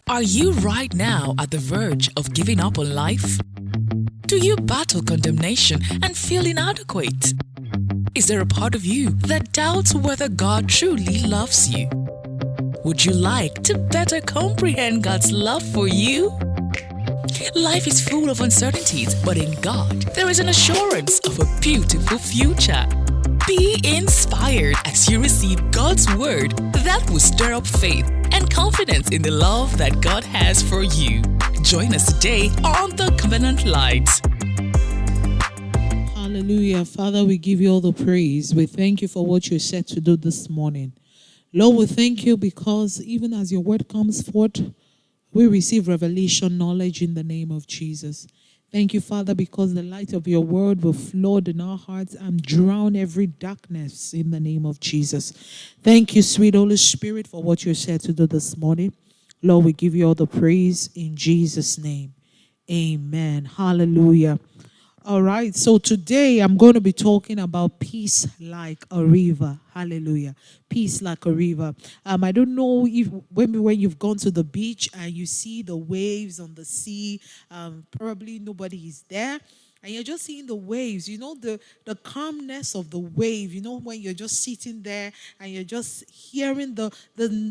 Are you right now at the verge of giving up on life? Do you battle condemnation and feel inadequate? Is there a part of you that doubts whether God truly loves you? Would you like to better comprehend God's love for you? Life is full of uncertainties, but in God, there is an assurance of a beautiful future. Be inspired as you receive God's word that will stir up faith and confidence in the love that God has for you. Join us today on the Covenant Light. Hallelujah. Father, we give you all the praise. We thank you for what you're set to do this morning. Lord, we thank you because even as your word comes forth, we receive revelation knowledge in the name of Jesus. Thank you, Father, because the light of your word will flood in our hearts and drown every darkness in the name of Jesus. Thank you, sweet Holy Spirit, for what you're set to do this morning. Lord, we give you all the praise in Jesus' name. Amen. Hallelujah. All right, so today I'm going to be talking about peace like a river. Hallelujah. Peace like a river. I don't know if when you've gone to the beach and you see the waves on the sea, probably nobody is there. And you're just seeing the waves, the calmness of the wave, when you're just sitting there and you're just hearing the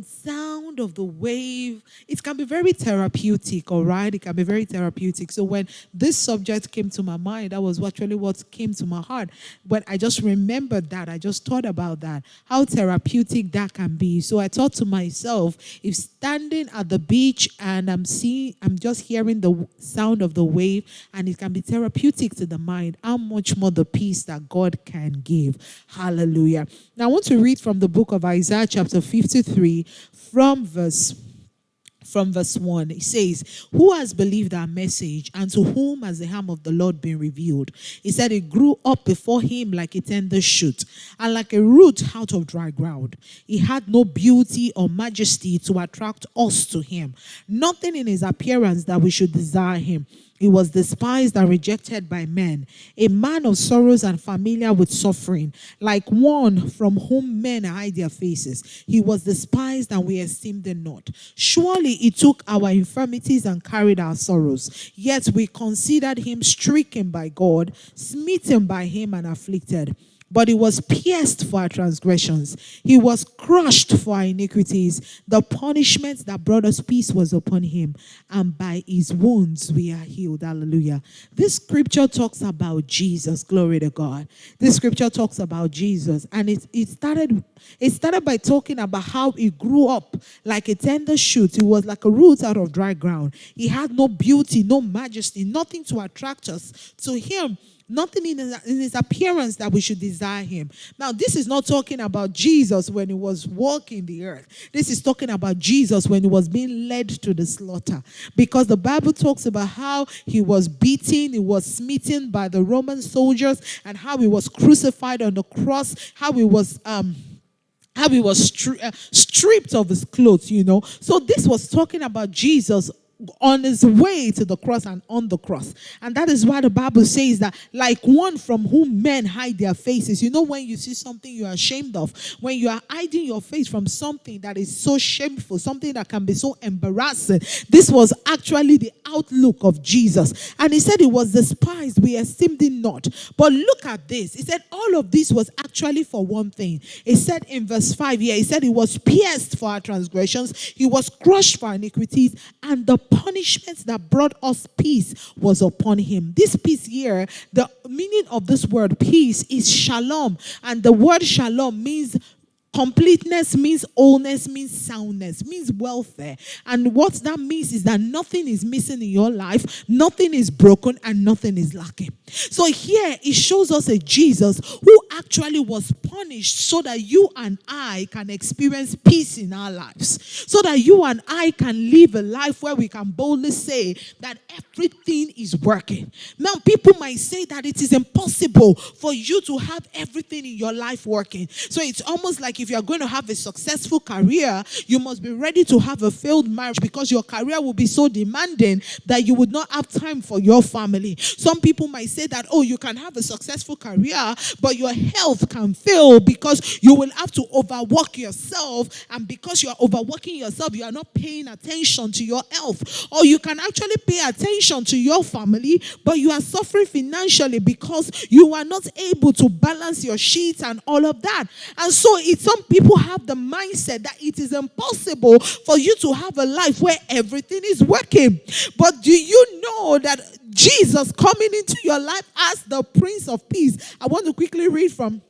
sound of the wave. It can be very therapeutic, all right? It can be very therapeutic. So when this subject came to my mind, that was actually what came to my heart. When I just remembered that, I just thought about that, how therapeutic that can be. So I thought to myself, if standing at the beach and I'm just hearing the sound of the wave and it can be therapeutic to the mind, how much more the peace that God can give. Hallelujah. Now I want to read from the book of Isaiah chapter 53 from verse 1. It says, who has believed our message, and to whom has the arm of the Lord been revealed? He said, it grew up before him like a tender shoot, and like a root out of dry ground. He had no beauty or majesty to attract us to him, nothing in his appearance that we should desire him. He was despised and rejected by men, a man of sorrows and familiar with suffering, like one from whom men hide their faces. He was despised and we esteemed him not. Surely he took our infirmities and carried our sorrows. Yet we considered him stricken by God, smitten by him and afflicted. But he was pierced for our transgressions. He was crushed for our iniquities. The punishment that brought us peace was upon him, and by his wounds we are healed. Hallelujah. This scripture talks about Jesus. Glory to God. This scripture talks about Jesus, and it started by talking about how he grew up like a tender shoot. He was like a root out of dry ground. He had no beauty, no majesty, nothing to attract us to him. Nothing in his appearance that we should desire him. Now, this is not talking about Jesus when he was walking the earth. This is talking about Jesus when he was being led to the slaughter. Because the Bible talks about how he was beaten, he was smitten by the Roman soldiers, and how he was crucified on the cross, how he was stripped of his clothes, So this was talking about Jesus on his way to the cross and on the cross. And that is why the Bible says that like one from whom men hide their faces. When you see something you are ashamed of, when you are hiding your face from something that is so shameful, something that can be so embarrassing, this was actually the outlook of Jesus. And he said he was despised, we esteemed him not. But look at this. He said all of this was actually for one thing. He said in verse 5 here, he said he was pierced for our transgressions, he was crushed for our iniquities, and the punishment that brought us peace was upon him. This peace here, the meaning of this word peace is shalom. And the word shalom means completeness, means wholeness, means soundness, means welfare. And what that means is that nothing is missing in your life, nothing is broken, and nothing is lacking. So here it shows us a Jesus who actually was punished so that you and I can experience peace in our lives. So that you and I can live a life where we can boldly say that everything is working. Now, people might say that it is impossible for you to have everything in your life working. So it's almost like if you are going to have a successful career, you must be ready to have a failed marriage because your career will be so demanding that you would not have time for your family. Some people might say that, oh, you can have a successful career, but your health can fail because you will have to overwork yourself, and because you are overworking yourself, you are not paying attention to your health. Or you can actually pay attention to your family, but you are suffering financially because you are not able to balance your sheets and all of that. And so some people have the mindset that it is impossible for you to have a life where everything is working. But do you know that Jesus coming into your life as the Prince of Peace? I want to quickly read from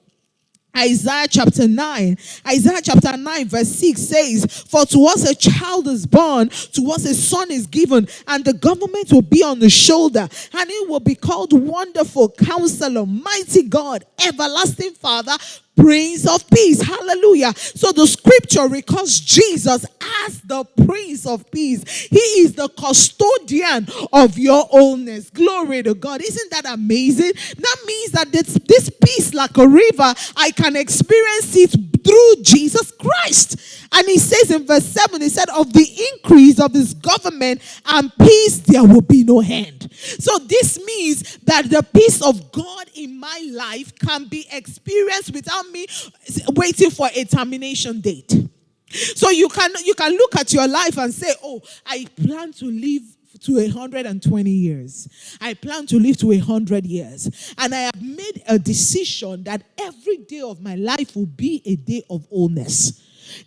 Isaiah chapter 9. Isaiah chapter 9 verse 6 says, "For to us a child is born, to us a son is given, and the government will be on the shoulder, and it will be called Wonderful Counselor, Mighty God, Everlasting Father, Prince of Peace." Hallelujah. So the scripture records Jesus as the Prince of Peace. He is the custodian of your wholeness. Glory to God. Isn't that amazing? That means that this peace, like a river, I can experience it through Jesus Christ. And he says in verse 7, he said, "Of the increase of his government and peace, there will be no end." So this means that the peace of God in my life can be experienced without me waiting for a termination date. So you can look at your life and say, "Oh, I plan to live to 120 years. I plan to live to 100 years. And I have made a decision that every day of my life will be a day of wholeness."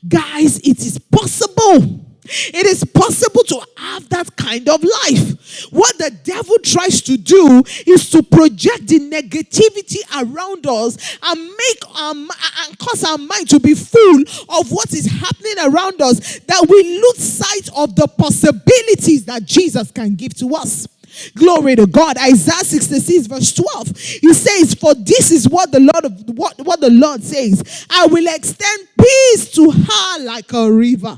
Guys, it is possible. It is possible to have that kind of life. What the devil tries to do is to project the negativity around us and and cause our mind to be full of what is happening around us, that we lose sight of the possibilities that Jesus can give to us. Glory to God. Isaiah 66 verse 12. He says, "For this is what the Lord says. I will extend peace to her like a river."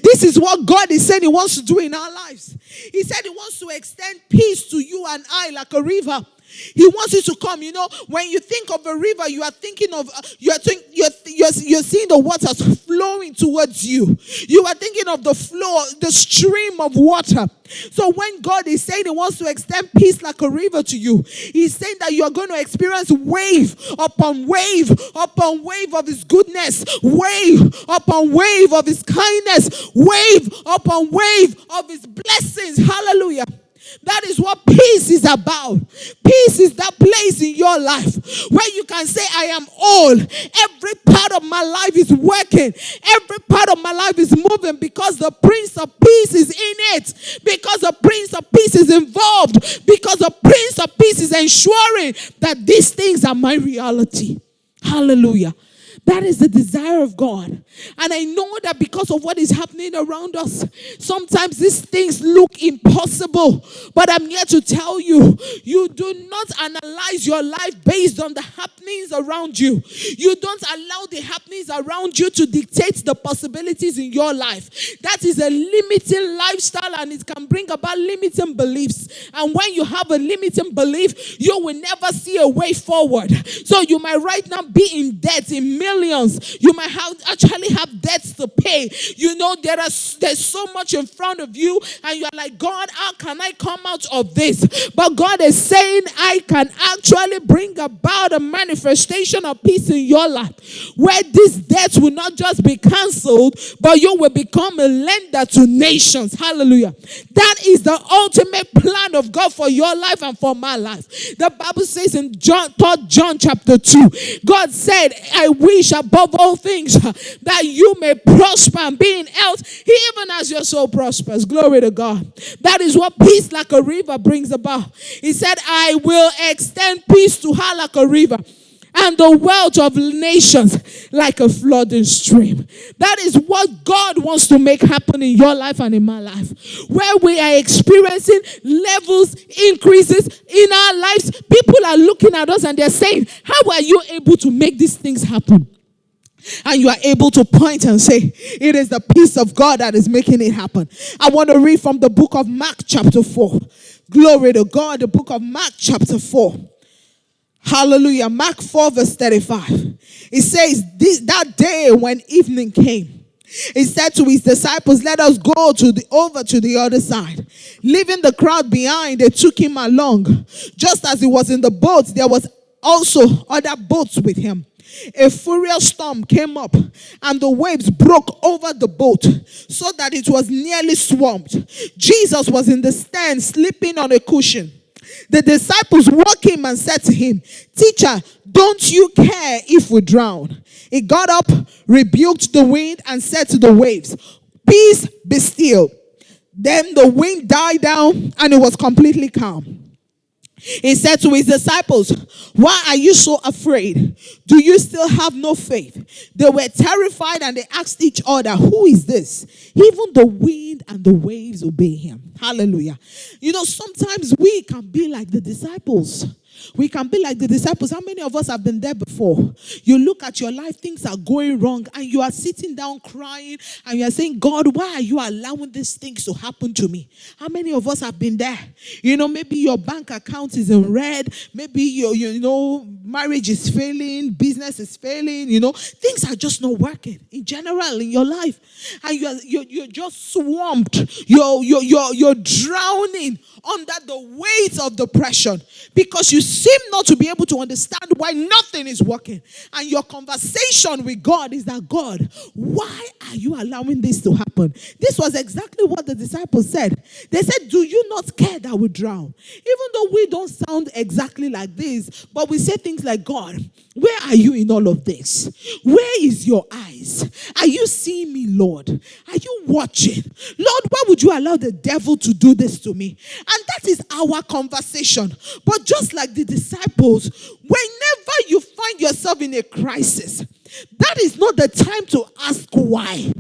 This is what God is saying he wants to do in our lives. He said he wants to extend peace to you and I like a river. He wants you to come. You know, when you think of a river, you are thinking of you're seeing the waters flowing towards you. You are thinking of the flow, the stream of water. So when God is saying he wants to extend peace like a river to you, he's saying that you are going to experience wave upon wave upon wave of his goodness, wave upon wave of his kindness, wave upon wave of his blessings. Hallelujah. That is what peace is about. Peace is that place in your life where you can say, "I am whole. Every part of my life is working. Every part of my life is moving because the Prince of Peace is in it. Because the Prince of Peace is involved. Because the Prince of Peace is ensuring that these things are my reality." Hallelujah. That is the desire of God. And I know that because of what is happening around us, sometimes these things look impossible. But I'm here to tell you, you do not analyze your life based on the happenings around you. You don't allow the happenings around you to dictate the possibilities in your life. That is a limiting lifestyle, and it can bring about limiting beliefs. And when you have a limiting belief, you will never see a way forward. So you might right now be in debt in millions. You might actually have debts to pay. You know, there's so much in front of you, and you're like, "God, how can I come out of this?" But God is saying, "I can actually bring about a manifestation of peace in your life, where these debts will not just be canceled, but you will become a lender to nations." Hallelujah. That is the ultimate plan of God for your life and for my life. The Bible says in 3 John chapter 2, God said, "I wish above all things that you may prosper and be in health, even as your soul prospers." Glory to God. That is what peace like a river brings about. He said, "I will extend peace to her like a river, and the wealth of nations like a flooding stream." That is what God wants to make happen in your life and in my life, where we are experiencing levels, increases in our lives. People are looking at us and they're saying, "How are you able to make these things happen?" And you are able to point and say, "It is the peace of God that is making it happen." I want to read from the book of Mark chapter 4. Glory to God, the book of Mark chapter 4. Hallelujah. Mark 4 verse 35. It says, that day when evening came, he said to his disciples, "Let us go over to the other side." Leaving the crowd behind, they took him along. Just as he was in the boat, there was also other boats with him. A furious storm came up, and the waves broke over the boat so that it was nearly swamped. Jesus was in the stern, sleeping on a cushion. The disciples woke him and said to him, "Teacher, don't you care if we drown?" He got up, rebuked the wind, and said to the waves, "Peace, be still." Then the wind died down, and it was completely calm. He said to his disciples, "Why are you so afraid? Do you still have no faith?" They were terrified, and they asked each other, "Who is this? Even the wind and the waves obey him." Hallelujah. Sometimes we can be like the disciples. We can be like the disciples. How many of us have been there before? You look at your life, things are going wrong, and you are sitting down crying, and you are saying, "God, why are you allowing these things to happen to me?" How many of us have been there? Maybe your bank account is in red. Maybe your marriage is failing, business is failing. Things are just not working in general in your life, and you're just swamped. You're drowning under the weight of depression because you seem not to be able to understand why nothing is working. And your conversation with God is that, "God, why are you allowing this to happen?" This was exactly what the disciples said. They said, "Do you not care that we drown?" Even though we don't sound exactly like this, but we say things like, "God, where are you in all of this? Where is your eyes? Are you seeing me, Lord? Are you watching? Lord, why would you allow the devil to do this to me?" And that is our conversation. But just like the disciples, whenever you find yourself in a crisis, that is not the time to ask why.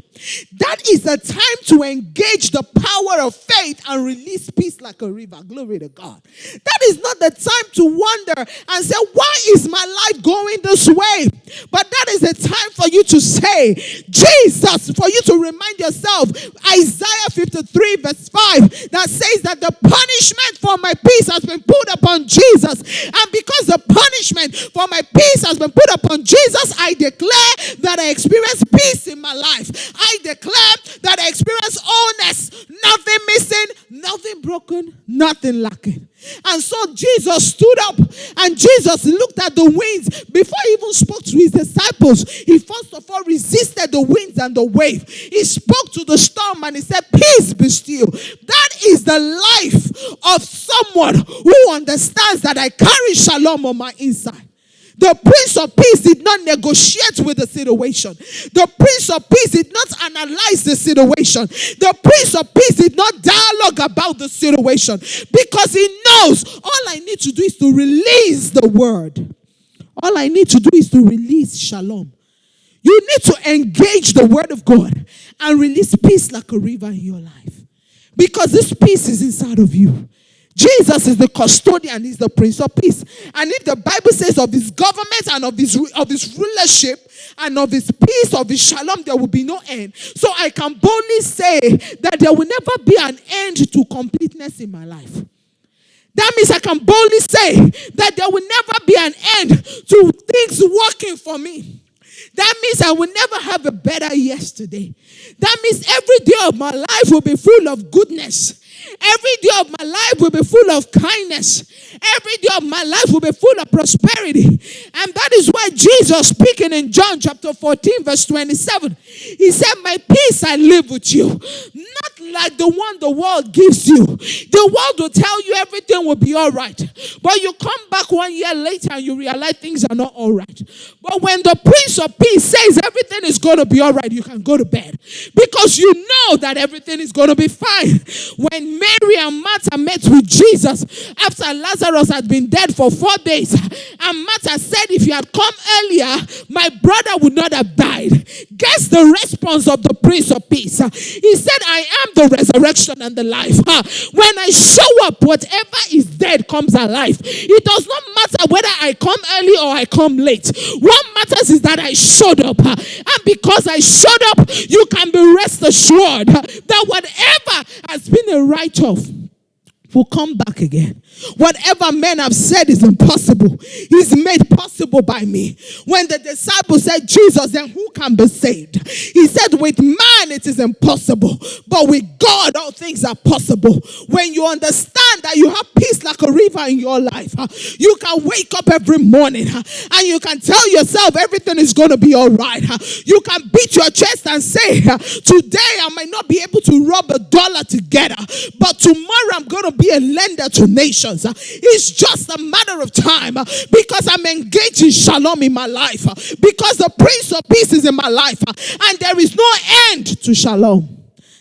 That is the time to engage the power of faith and release peace like a river. Glory to God. That is not the time to wonder and say, "Why is my life going this way?" But that is the time for you to say, "Jesus," for you to remind yourself, Isaiah 53 verse 5, that says that the punishment for my peace has been put upon Jesus. And because the punishment for my peace has been put upon Jesus, I declare that I experience peace in my life. I declare that I experience wholeness, nothing missing, nothing broken, nothing lacking. And so Jesus stood up and Jesus looked at the winds. Before he even spoke to his disciples, he first of all resisted the winds and the wave. He spoke to the storm and he said, "Peace, be still." That is the life of someone who understands that I carry shalom on my inside. The Prince of Peace did not negotiate with the situation. The Prince of Peace did not analyze the situation. The Prince of Peace did not dialogue about the situation because he knows all I need to do is to release the word. All I need to do is to release shalom. You need to engage the word of God and release peace like a river in your life because this peace is inside of you. Jesus is the custodian, he's the Prince of Peace. And if the Bible says of his government and of his rulership and of his peace, of his shalom, there will be no end. So I can boldly say that there will never be an end to completeness in my life. That means I can boldly say that there will never be an end to things working for me. That means I will never have a better yesterday. That means every day of my life will be full of goodness. Every day of my life will be full of kindness. Every day of my life will be full of prosperity. And that is why Jesus, speaking in John chapter 14 verse 27, he said, "My peace I live with you. Not like the one the world gives you. The world will tell you everything will be all right. But you come back 1 year later and you realize things are not all right. But when the Prince of Peace says everything is going to be all right, you can go to bed. Because you know that everything is going to be fine." When Mary and Martha met with Jesus after Lazarus had been dead for 4 days, and Martha said, "If you had come earlier, my brother would not have died." Guess the response of the Prince of Peace. He said, "I am the resurrection and the life. When I show up, whatever is dead comes alive. It does not matter whether I come early or I come late. What matters is that I showed up. And because I showed up, you can be rest assured that whatever has been a write-off, will come back again. Whatever men have said is impossible is made possible by me. When the disciples said, Jesus, then who can be saved? He said, with man it is impossible, but with God all things are possible. When you understand that you have peace like a river in your life, you can wake up every morning and you can tell yourself everything is going to be all right. You can beat your chest and say, today I might not be able to rub $1 together, but tomorrow I'm going to be a lender to nations. It's just a matter of time because I'm engaged in shalom in my life, because the Prince of Peace is in my life, and there is no end to shalom.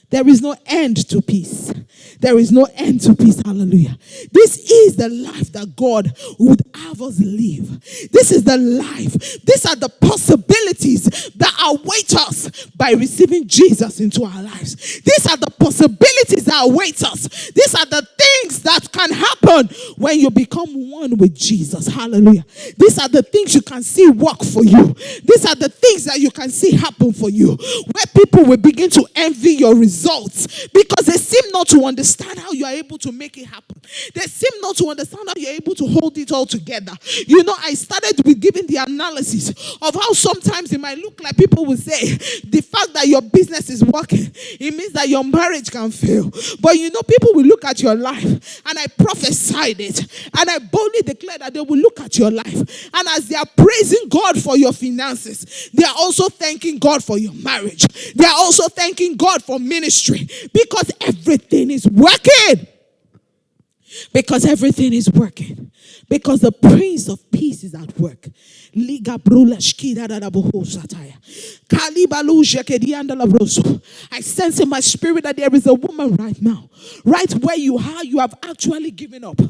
There is no end to peace. There is no end to peace. Hallelujah. This is the life that God would have us live. This is the life. These are the possibilities that await us by receiving Jesus into our lives. These are the possibilities that await us. These are the things that can happen when you become one with Jesus. Hallelujah. These are the things you can see work for you. These are the things that you can see happen for you. Where people will begin to envy your results because they seem not to understand how you are able to make it happen. They seem not to understand how you're able to hold it all together. You know, I started with giving the analysis of how sometimes it might look like people will say the fact that your business is working, it means that your marriage can fail. But you know, people will look at your life, and I prophesied it, and I boldly declare that they will look at your life, and as they are praising God for your finances, they are also thanking God for your marriage. They are also thanking God for ministry, because everything is working. Because everything is working. Because the Prince of Peace is at work. I sense in my spirit that there is a woman right now. Right where you are, you have actually given up.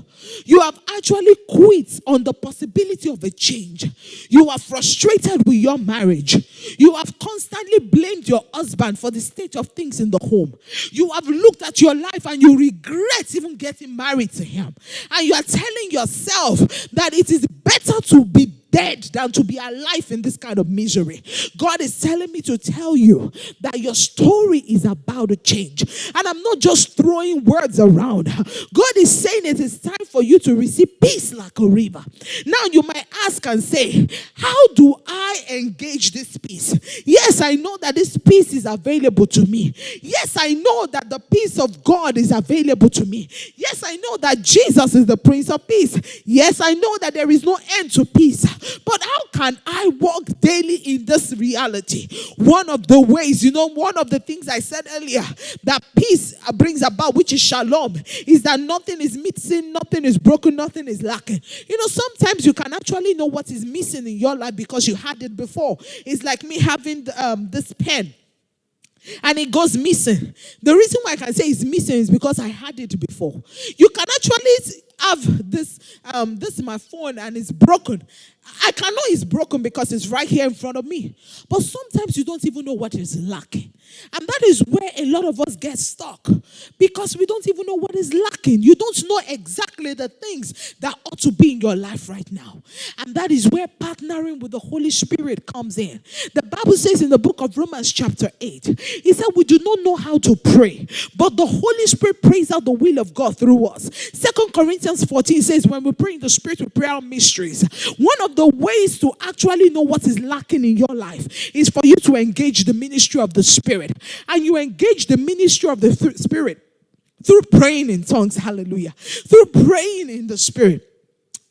You have actually quit on the possibility of a change. You are frustrated with your marriage. You have constantly blamed your husband for the state of things in the home. You have looked at your life and you regret even getting married to him. And you are telling yourself that it is better to be dead than to be alive in this kind of misery. God is telling me to tell you that your story is about to change. And I'm not just throwing words around. God is saying it is time for you to receive peace like a river. Now you might ask and say, how do I engage this peace? Yes, I know that this peace is available to me. Yes, I know that the peace of God is available to me. Yes, I know that Jesus is the Prince of Peace. Yes, I know that there is no end to peace. But how can I walk daily in this reality? One of the ways, one of the things I said earlier that peace brings about, which is shalom, is that nothing is missing, nothing is broken, nothing is lacking. Sometimes you can actually know what is missing in your life because you had it before. It's like me having this pen. And it goes missing. The reason why I can say it's missing is because I had it before. You can actually have this is my phone and it's broken. I can know it's broken because it's right here in front of me. But sometimes you don't even know what is lacking. And that is where a lot of us get stuck. Because we don't even know what is lacking. You don't know exactly the things that ought to be in your life right now. And that is where partnering with the Holy Spirit comes in. The Bible says in the book of Romans chapter 8, it said we do not know how to pray, but the Holy Spirit prays out the will of God through us. 2 Corinthians 14 says when we pray in the Spirit, we pray out mysteries. One of the ways to actually know what is lacking in your life is for you to engage the ministry of the Spirit. And you engage the ministry of the Spirit through praying in tongues. Hallelujah. Through praying in the Spirit.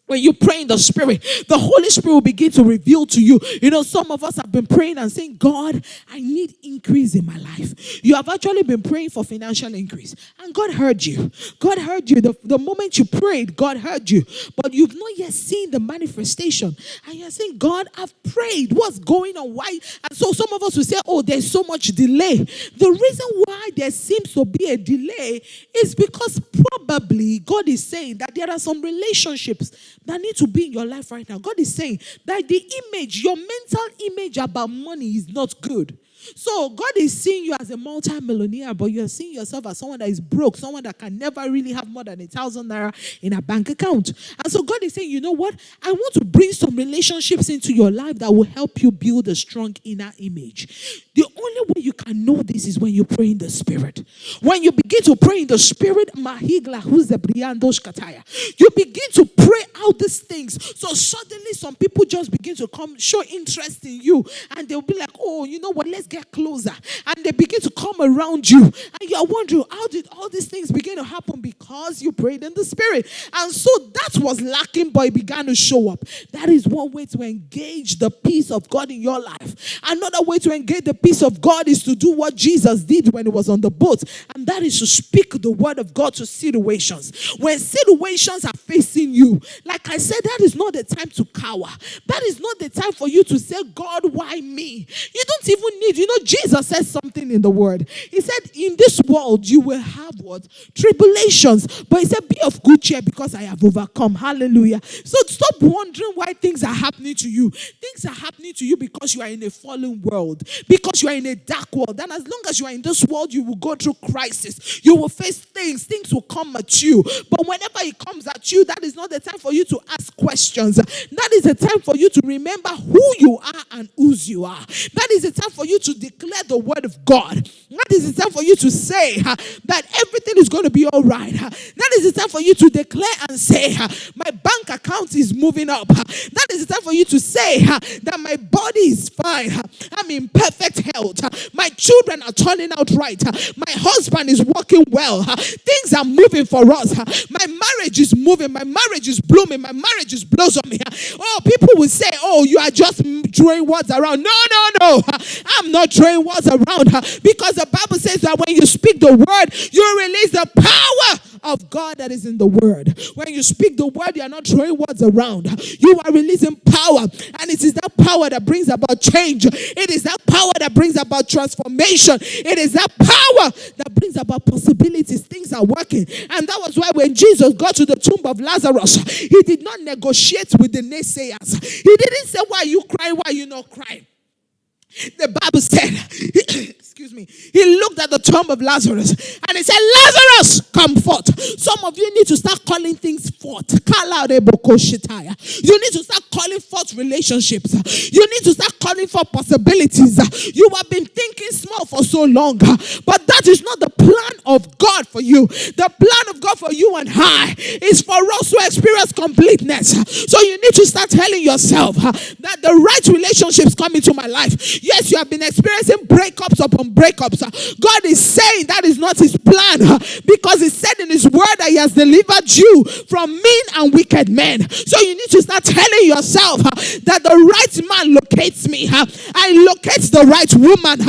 When you pray in the Spirit, the Holy Spirit will begin to reveal to you. Some of us have been praying and saying, God, I need increase in my life. You have actually been praying for financial increase. And God heard you. God heard you. The moment you prayed, God heard you. But you've not yet seen the manifestation. And you're saying, God, I've prayed. What's going on? Why? And so some of us will say, oh, there's so much delay. The reason why there seems to be a delay is because probably God is saying that there are some relationships that need to be in your life right now. God is saying that the image, your mental image about money is not good. So God is seeing you as a multi-millionaire, but you're seeing yourself as someone that is broke, someone that can never really have more than 1,000 naira in a bank account. And so God is saying, you know what? I want to bring some relationships into your life that will help you build a strong inner image. The only way you can know this is when you pray in the Spirit. When you begin to pray in the Spirit, you begin to pray out these things. So suddenly some people just begin to come show interest in you, and they'll be like, oh, you know what, let's get closer. And they begin to come around you, and you're wondering, how did all these things begin to happen? Because you prayed in the Spirit. And so that was lacking, but it began to show up. That is one way to engage the peace of God in your life. Another way to engage the peace of God is to do what Jesus did when he was on the boat, and that is to speak the word of God to situations. When situations are facing you, like I said, that is not the time to cower. That is not the time for you to say, God, why me? You don't even need, Jesus said something in the word. He said, in this world you will have what? Tribulations. But he said, be of good cheer because I have overcome. Hallelujah. So stop wondering why things are happening to you. Things are happening to you because you are in a fallen world, because you are in a dark world. And as long as you are in this world, you will go through crisis. You will face things. Things will come at you. But whenever it comes at you, that is not the time for you to ask questions. That is the time for you to remember who you are and whose you are. That is the time for you to declare the word of God. That is the time for you to say that everything is going to be all right. That is the time for you to declare and say, my bank account is moving up. That is the time for you to say that my body is fine. I'm in perfect health. My children are turning out right. My husband is working well. Things are moving for us. My marriage is moving. My marriage is blooming. My marriage is blossoming. Oh, people will say, oh, you are just throwing words around. No. I'm not throwing words around, because the Bible says that when you speak the word, you release the power of God that is in the word. When you speak the word, you are not throwing words around. You are releasing power, and it is that power that brings about change. It is that power that brings about transformation. It is that power that brings about possibilities. Things are working. And that was why when Jesus got to the tomb of Lazarus, he did not negotiate with the naysayers. He didn't say, why are you crying? Why are you not crying? The Bible said, excuse me, he looked at the tomb of Lazarus and he said, Lazarus, come forth. Some of you need to start calling things forth. You need to start calling forth relationships. You need to start calling for possibilities. You have been thinking small for so long, but that is not the plan of God for you. The plan of God for you and I is for us to experience completeness. So you need to start telling yourself that the right relationships come into my life. Yes, you have been experiencing breakups upon breakups. God is saying that is not his plan, because he said in his word that he has delivered you from mean and wicked men. So you need to start telling yourself that the right man locates me. I locate the right woman.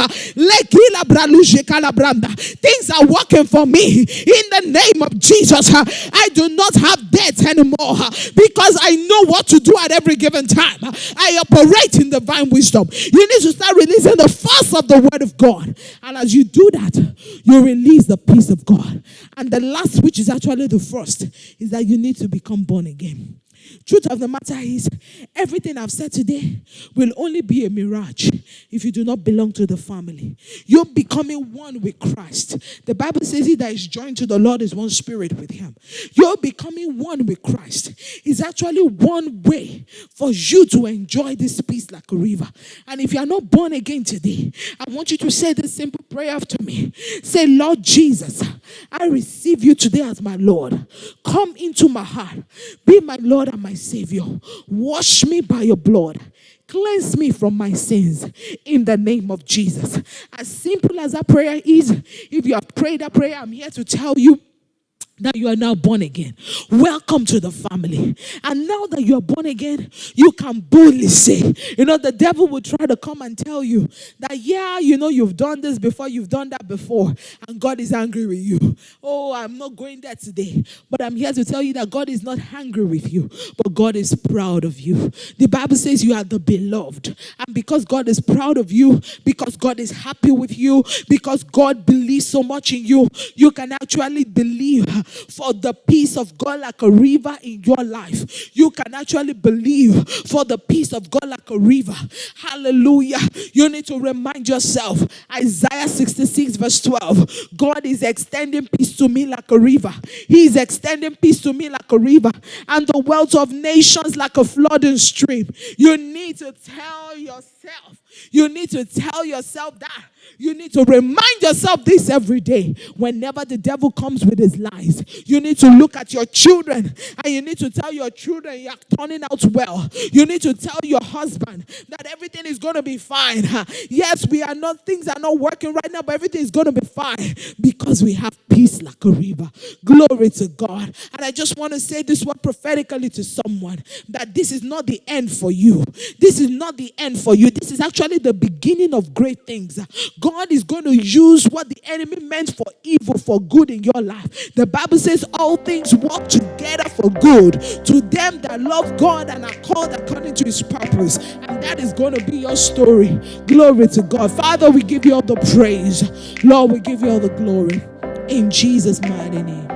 Things are working for me in the name of Jesus. I do not have debt anymore, because I know what to do at every given time. I operate in divine wisdom. You need to start releasing the force of the word of God. And as you do that, you release the peace of God. And the last, which is actually the first, is that you need to become born again. Truth of the matter is, everything I've said today will only be a mirage if you do not belong to the family. You're becoming one with Christ. The Bible says he that is joined to the Lord is one spirit with him. You're becoming one with Christ. It's actually one way for you to enjoy this peace like a river. And if you are not born again today, I want you to say this simple prayer after me. Say, Lord Jesus, I receive you today as my Lord. Come into my heart. Be my Lord and my Savior. Wash me by your blood. Cleanse me from my sins in the name of Jesus. As simple as that prayer is, if you have prayed that prayer, I'm here to tell you that you are now born again. Welcome to the family. And now that you are born again, you can boldly say, the devil will try to come and tell you that, you've done this before, you've done that before, and God is angry with you. Oh, I'm not going there today. But I'm here to tell you that God is not angry with you, but God is proud of you. The Bible says you are the beloved. And because God is proud of you, because God is happy with you, because God believes so much in you, you can actually believe for the peace of God like a river in your life. You can actually believe for the peace of God like a river. Hallelujah. You need to remind yourself, Isaiah 66 verse 12, God is extending peace to me like a river. He is extending peace to me like a river, and the wealth of nations like a flooding stream. You need to tell yourself. You need to tell yourself that. You need to remind yourself this every day. Whenever the devil comes with his lies, you need to look at your children and you need to tell your children you're turning out well. You need to tell your husband that everything is going to be fine. Yes, things are not working right now, but everything is going to be fine because we have peace like a river. Glory to God. And I just want to say this word prophetically to someone, that this is not the end for you. This is not the end for you. This is actually the beginning of great things. God is going to use what the enemy meant for evil for good in your life. The Bible says all things work together for good to them that love God and are called according to his purpose. And that is going to be your story. Glory to God. Father, we give you all the praise. Lord, we give you all the glory. In Jesus' mighty name.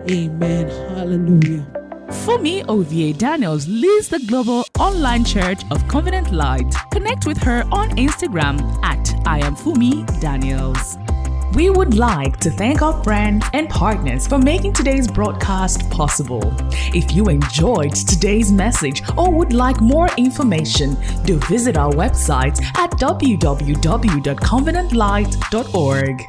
Amen. Hallelujah. Fumi Ovie Daniels leads the global online church of Covenant Light. Connect with her on Instagram at I am Fumi Daniels. We would like to thank our friends and partners for making today's broadcast possible. If you enjoyed today's message or would like more information, do visit our website at www.covenantlight.org.